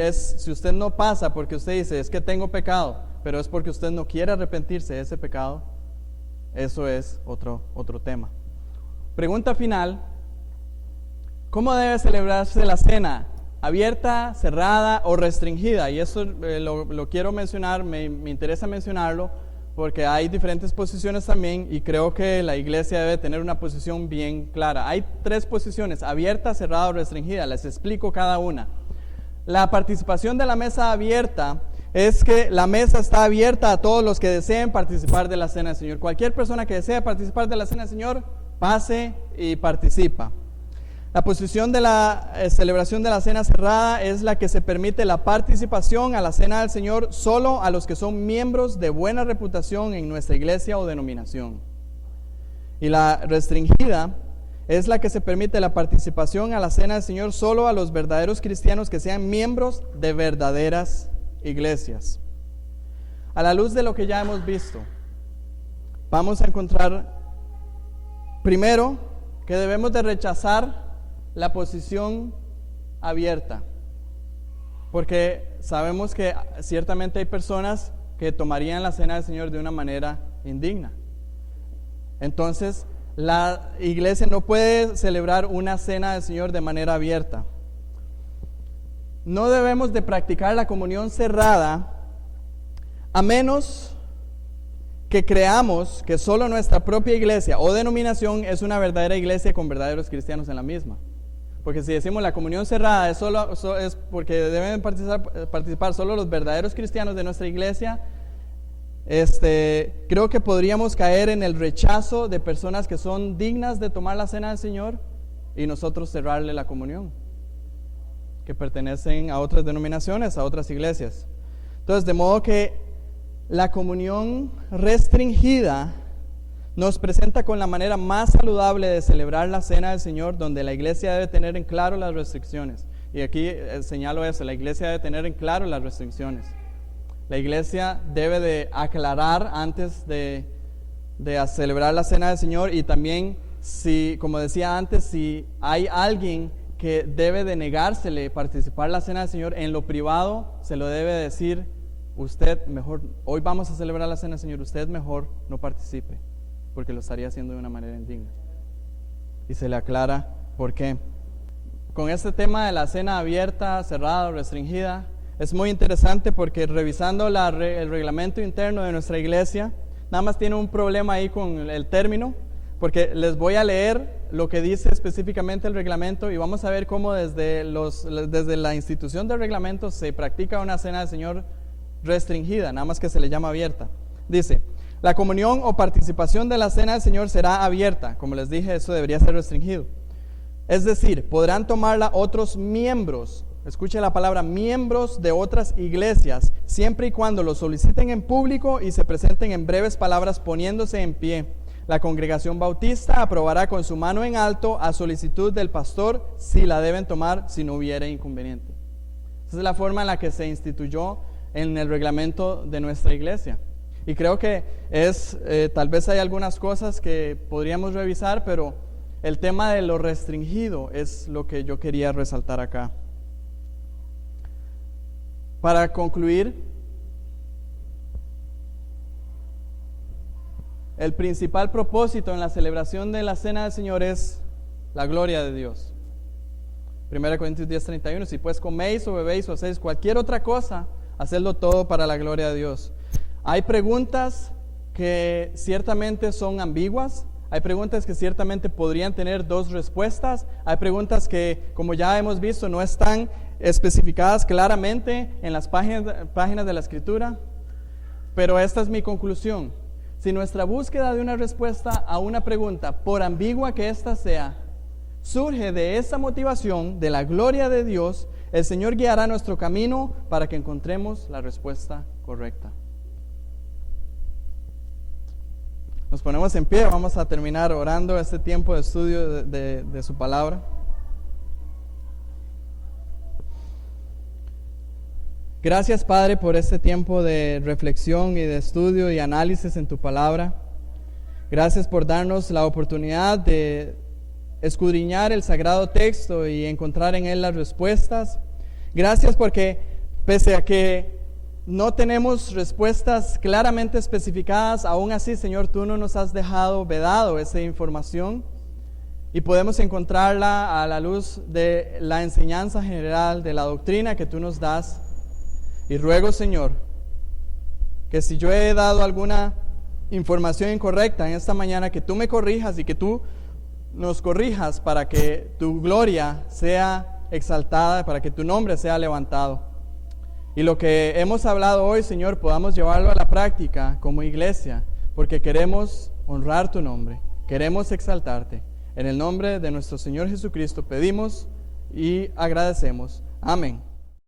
usted no pasa porque usted dice: es que tengo pecado, pero es porque usted no quiere arrepentirse de ese pecado, eso es otro tema. Pregunta final: ¿cómo debe celebrarse la cena? ¿Abierta, cerrada o restringida? Y eso lo quiero mencionar, me interesa mencionarlo, porque hay diferentes posiciones también y creo que la iglesia debe tener una posición bien clara. Hay 3 posiciones: abierta, cerrada o restringida. Les explico cada una. La participación de la mesa abierta es que la mesa está abierta a todos los que deseen participar de la cena del Señor. Cualquier persona que desee participar de la cena del Señor, pase y participa. La posición de la celebración de la cena cerrada es la que se permite la participación a la cena del Señor solo a los que son miembros de buena reputación en nuestra iglesia o denominación. Y la restringida es la que se permite la participación a la cena del Señor solo a los verdaderos cristianos que sean miembros de verdaderas iglesias. A la luz de lo que ya hemos visto, vamos a encontrar primero que debemos de rechazar la posición abierta, porque sabemos que ciertamente hay personas que tomarían la cena del Señor de una manera indigna. Entonces, la iglesia no puede celebrar una cena del Señor de manera abierta. No debemos de practicar la comunión cerrada a menos que creamos que solo nuestra propia iglesia o denominación es una verdadera iglesia con verdaderos cristianos en la misma. Porque si decimos la comunión cerrada es porque deben participar solo los verdaderos cristianos de nuestra iglesia, creo que podríamos caer en el rechazo de personas que son dignas de tomar la cena del Señor y nosotros cerrarle la comunión, que pertenecen a otras denominaciones, a otras iglesias. Entonces, de modo que la comunión restringida nos presenta con la manera más saludable de celebrar la cena del Señor, donde la iglesia debe tener en claro las restricciones. Y aquí señalo eso: la iglesia debe tener en claro las restricciones. La iglesia debe de aclarar antes de celebrar la cena del Señor, y también, como decía antes, si hay alguien que debe de negársele participar en la cena del Señor, en lo privado se lo debe decir: usted mejor, hoy vamos a celebrar la cena del Señor, usted mejor no participe. porque lo estaría haciendo de una manera indigna. Y se le aclara por qué. Con este tema de la cena abierta, cerrada o restringida, es muy interesante porque revisando el reglamento interno de nuestra iglesia, nada más tiene un problema ahí con el término, porque les voy a leer lo que dice específicamente el reglamento y vamos a ver cómo desde la institución del reglamento se practica una cena del Señor restringida, nada más que se le llama abierta. Dice: la comunión o participación de la cena del Señor será abierta. Como les dije, eso debería ser restringido. Es decir, podrán tomarla otros miembros, escuche la palabra miembros de otras iglesias, siempre y cuando lo soliciten en público y se presenten en breves palabras poniéndose en pie. La congregación bautista aprobará con su mano en alto a solicitud del pastor si la deben tomar, si no hubiere inconveniente. Esa es la forma en la que se instituyó en el reglamento de nuestra iglesia. Y creo que tal vez hay algunas cosas que podríamos revisar, pero el tema de lo restringido es lo que yo quería resaltar acá. Para concluir, el principal propósito en la celebración de la Cena del Señor es la gloria de Dios. 1 Corintios 10:31, si pues coméis o bebéis o hacéis cualquier otra cosa, hacedlo todo para la gloria de Dios. Hay preguntas que ciertamente son ambiguas, hay preguntas que ciertamente podrían tener dos respuestas, hay preguntas que, como ya hemos visto, no están especificadas claramente en las páginas de la Escritura, pero esta es mi conclusión. Si nuestra búsqueda de una respuesta a una pregunta, por ambigua que ésta sea, surge de esa motivación de la gloria de Dios, el Señor guiará nuestro camino para que encontremos la respuesta correcta. Nos ponemos en pie, vamos a terminar orando este tiempo de estudio de su palabra. Gracias, Padre, por este tiempo de reflexión y de estudio y análisis en tu palabra. Gracias por darnos la oportunidad de escudriñar el sagrado texto y encontrar en él las respuestas. Gracias porque pese a que no tenemos respuestas claramente especificadas, aún así, Señor, tú no nos has dejado vedado esa información y podemos encontrarla a la luz de la enseñanza general, de la doctrina que tú nos das. Y ruego, Señor, que si yo he dado alguna información incorrecta en esta mañana, que tú me corrijas y que tú nos corrijas para que tu gloria sea exaltada, para que tu nombre sea levantado. Y lo que hemos hablado hoy, Señor, podamos llevarlo a la práctica como iglesia, porque queremos honrar tu nombre, queremos exaltarte. En el nombre de nuestro Señor Jesucristo pedimos y agradecemos. Amén.